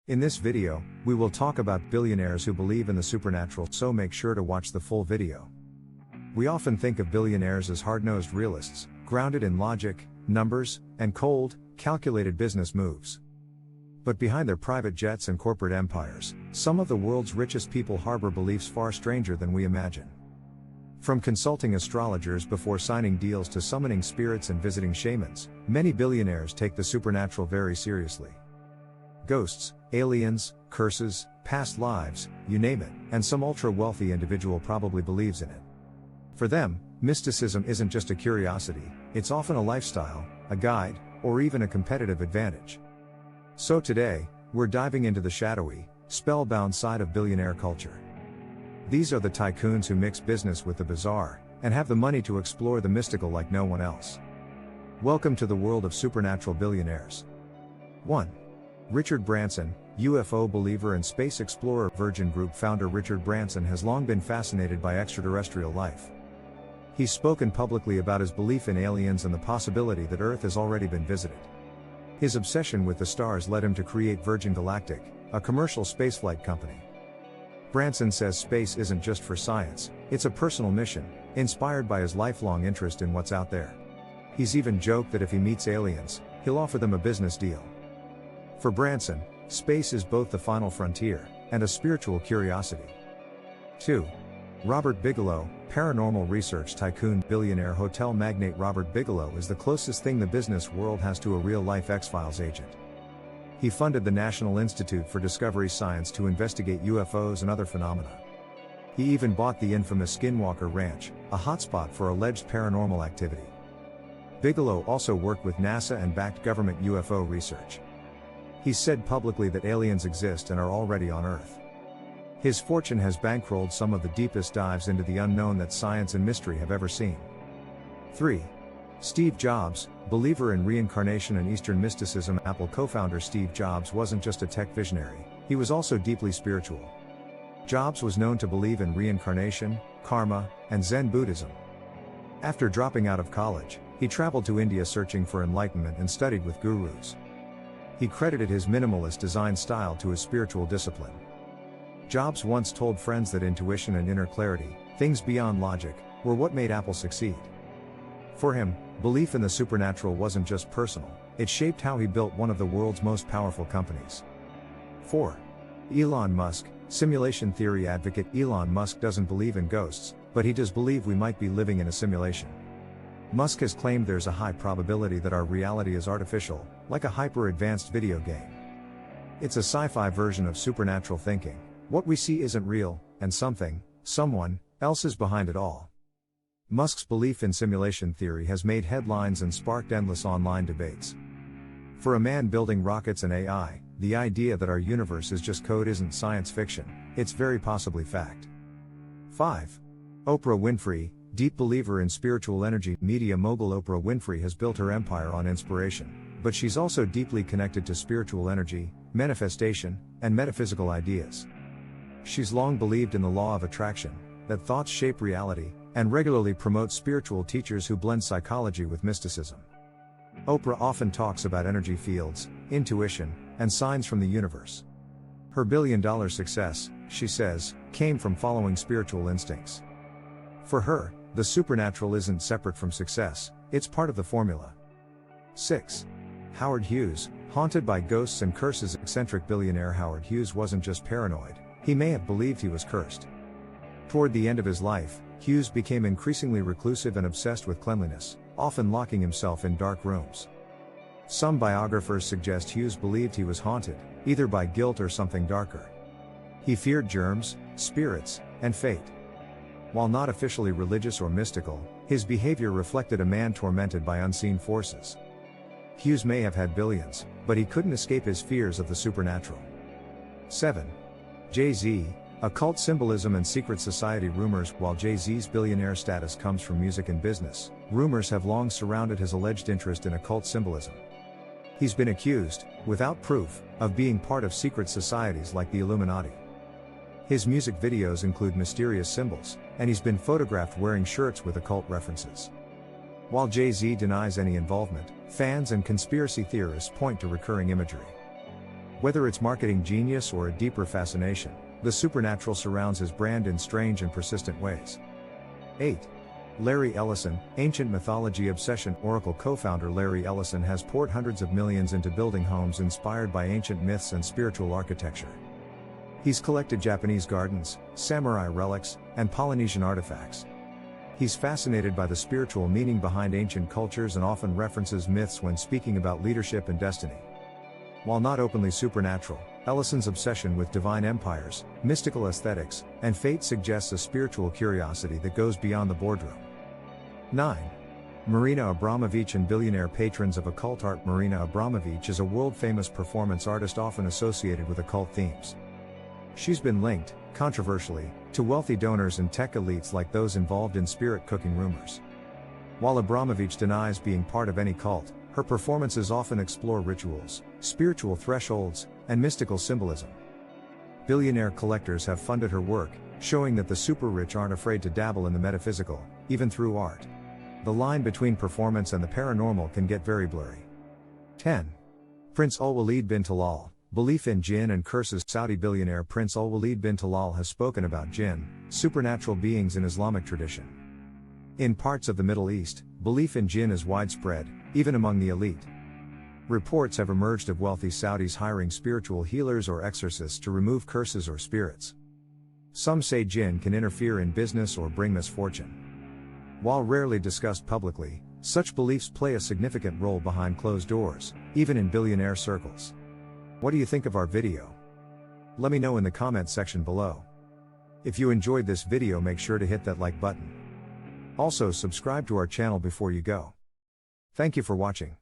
In this video, we will talk about billionaires who believe in the supernatural, so make sure to watch the full video. We often think of billionaires as hard-nosed realists, grounded in logic, numbers, and cold, calculated business moves. But behind their private jets and corporate empires, some of the world's richest people harbor beliefs far stranger than we imagine. From consulting astrologers before signing deals to summoning spirits and visiting shamans, many billionaires take the supernatural very seriously. Ghosts, aliens, curses, past lives, you name it, and some ultra-wealthy individual probably believes in it. For them, mysticism isn't just a curiosity, it's often a lifestyle, a guide, or even a competitive advantage. So today, we're diving into the shadowy, spellbound side of billionaire culture. These are the tycoons who mix business with the bizarre, and have the money to explore the mystical like no one else. Welcome to the world of supernatural billionaires. 1. Richard Branson, UFO believer and space explorer. Virgin Group founder Richard Branson has long been fascinated by extraterrestrial life. He's spoken publicly about his belief in aliens and the possibility that Earth has already been visited. His obsession with the stars led him to create Virgin Galactic, a commercial spaceflight company. Branson says space isn't just for science, it's a personal mission, inspired by his lifelong interest in what's out there. He's even joked that if he meets aliens, he'll offer them a business deal. For Branson, space is both the final frontier and a spiritual curiosity. 2. Robert Bigelow, paranormal research tycoon. Billionaire hotel magnate Robert Bigelow is the closest thing the business world has to a real-life X-Files agent. He funded the National Institute for Discovery Science to investigate UFOs and other phenomena. He even bought the infamous Skinwalker Ranch, a hotspot for alleged paranormal activity. Bigelow also worked with NASA and backed government UFO research. He's said publicly that aliens exist and are already on Earth. His fortune has bankrolled some of the deepest dives into the unknown that science and mystery have ever seen. 3. Steve Jobs, believer in reincarnation and Eastern mysticism. Apple co-founder Steve Jobs wasn't just a tech visionary, he was also deeply spiritual. Jobs was known to believe in reincarnation, karma, and Zen Buddhism. After dropping out of college, he traveled to India searching for enlightenment and studied with gurus. He credited his minimalist design style to his spiritual discipline. Jobs once told friends that intuition and inner clarity, things beyond logic, were what made Apple succeed. For him, belief in the supernatural wasn't just personal, it shaped how he built one of the world's most powerful companies. 4. Elon Musk, simulation theory advocate. Elon Musk doesn't believe in ghosts, but he does believe we might be living in a simulation. Musk has claimed there's a high probability that our reality is artificial, like a hyper-advanced video game. It's a sci-fi version of supernatural thinking. What we see isn't real, and someone else is behind it all. Musk's belief in simulation theory has made headlines and sparked endless online debates. For a man building rockets and AI, the idea that our universe is just code isn't science fiction, it's very possibly fact. 5. Oprah Winfrey, deep believer in spiritual energy. Media mogul Oprah Winfrey has built her empire on inspiration, but she's also deeply connected to spiritual energy, manifestation, and metaphysical ideas. She's long believed in the law of attraction, that thoughts shape reality, and regularly promotes spiritual teachers who blend psychology with mysticism. Oprah often talks about energy fields, intuition, and signs from the universe. Her billion-dollar success, she says, came from following spiritual instincts. For her, the supernatural isn't separate from success, it's part of the formula. 6. Howard Hughes, haunted by ghosts and curses. Eccentric billionaire Howard Hughes wasn't just paranoid, he may have believed he was cursed. Toward the end of his life, Hughes became increasingly reclusive and obsessed with cleanliness, often locking himself in dark rooms. Some biographers suggest Hughes believed he was haunted, either by guilt or something darker. He feared germs, spirits, and fate. While not officially religious or mystical, his behavior reflected a man tormented by unseen forces. Hughes may have had billions, but he couldn't escape his fears of the supernatural. 7. Jay-Z, occult symbolism and secret society rumors. While Jay-Z's billionaire status comes from music and business, rumors have long surrounded his alleged interest in occult symbolism. He's been accused, without proof, of being part of secret societies like the Illuminati. His music videos include mysterious symbols, and he's been photographed wearing shirts with occult references. While Jay-Z denies any involvement, fans and conspiracy theorists point to recurring imagery. Whether it's marketing genius or a deeper fascination, the supernatural surrounds his brand in strange and persistent ways. 8. Larry Ellison, ancient mythology obsession. Oracle co-founder Larry Ellison has poured hundreds of millions into building homes inspired by ancient myths and spiritual architecture. He's collected Japanese gardens, samurai relics, and Polynesian artifacts. He's fascinated by the spiritual meaning behind ancient cultures and often references myths when speaking about leadership and destiny. While not openly supernatural, Ellison's obsession with divine empires, mystical aesthetics, and fate suggests a spiritual curiosity that goes beyond the boardroom. 9. Marina Abramović and billionaire patrons of occult art. Marina Abramović is a world-famous performance artist often associated with occult themes. She's been linked, controversially, to wealthy donors and tech elites like those involved in spirit cooking rumors. While Abramović denies being part of any cult, her performances often explore rituals, spiritual thresholds, and mystical symbolism. Billionaire collectors have funded her work, showing that the super-rich aren't afraid to dabble in the metaphysical, even through art. The line between performance and the paranormal can get very blurry. 10. Prince Al-Walid bin Talal, belief in jinn and curses. Saudi billionaire Prince Al-Walid bin Talal has spoken about jinn, supernatural beings in Islamic tradition. In parts of the Middle East, belief in jinn is widespread, even among the elite. Reports have emerged of wealthy Saudis hiring spiritual healers or exorcists to remove curses or spirits. Some say jinn can interfere in business or bring misfortune. While rarely discussed publicly, such beliefs play a significant role behind closed doors, even in billionaire circles. What do you think of our video? Let me know in the comment section below. If you enjoyed this video, make sure to hit that like button. Also, subscribe to our channel before you go. Thank you for watching.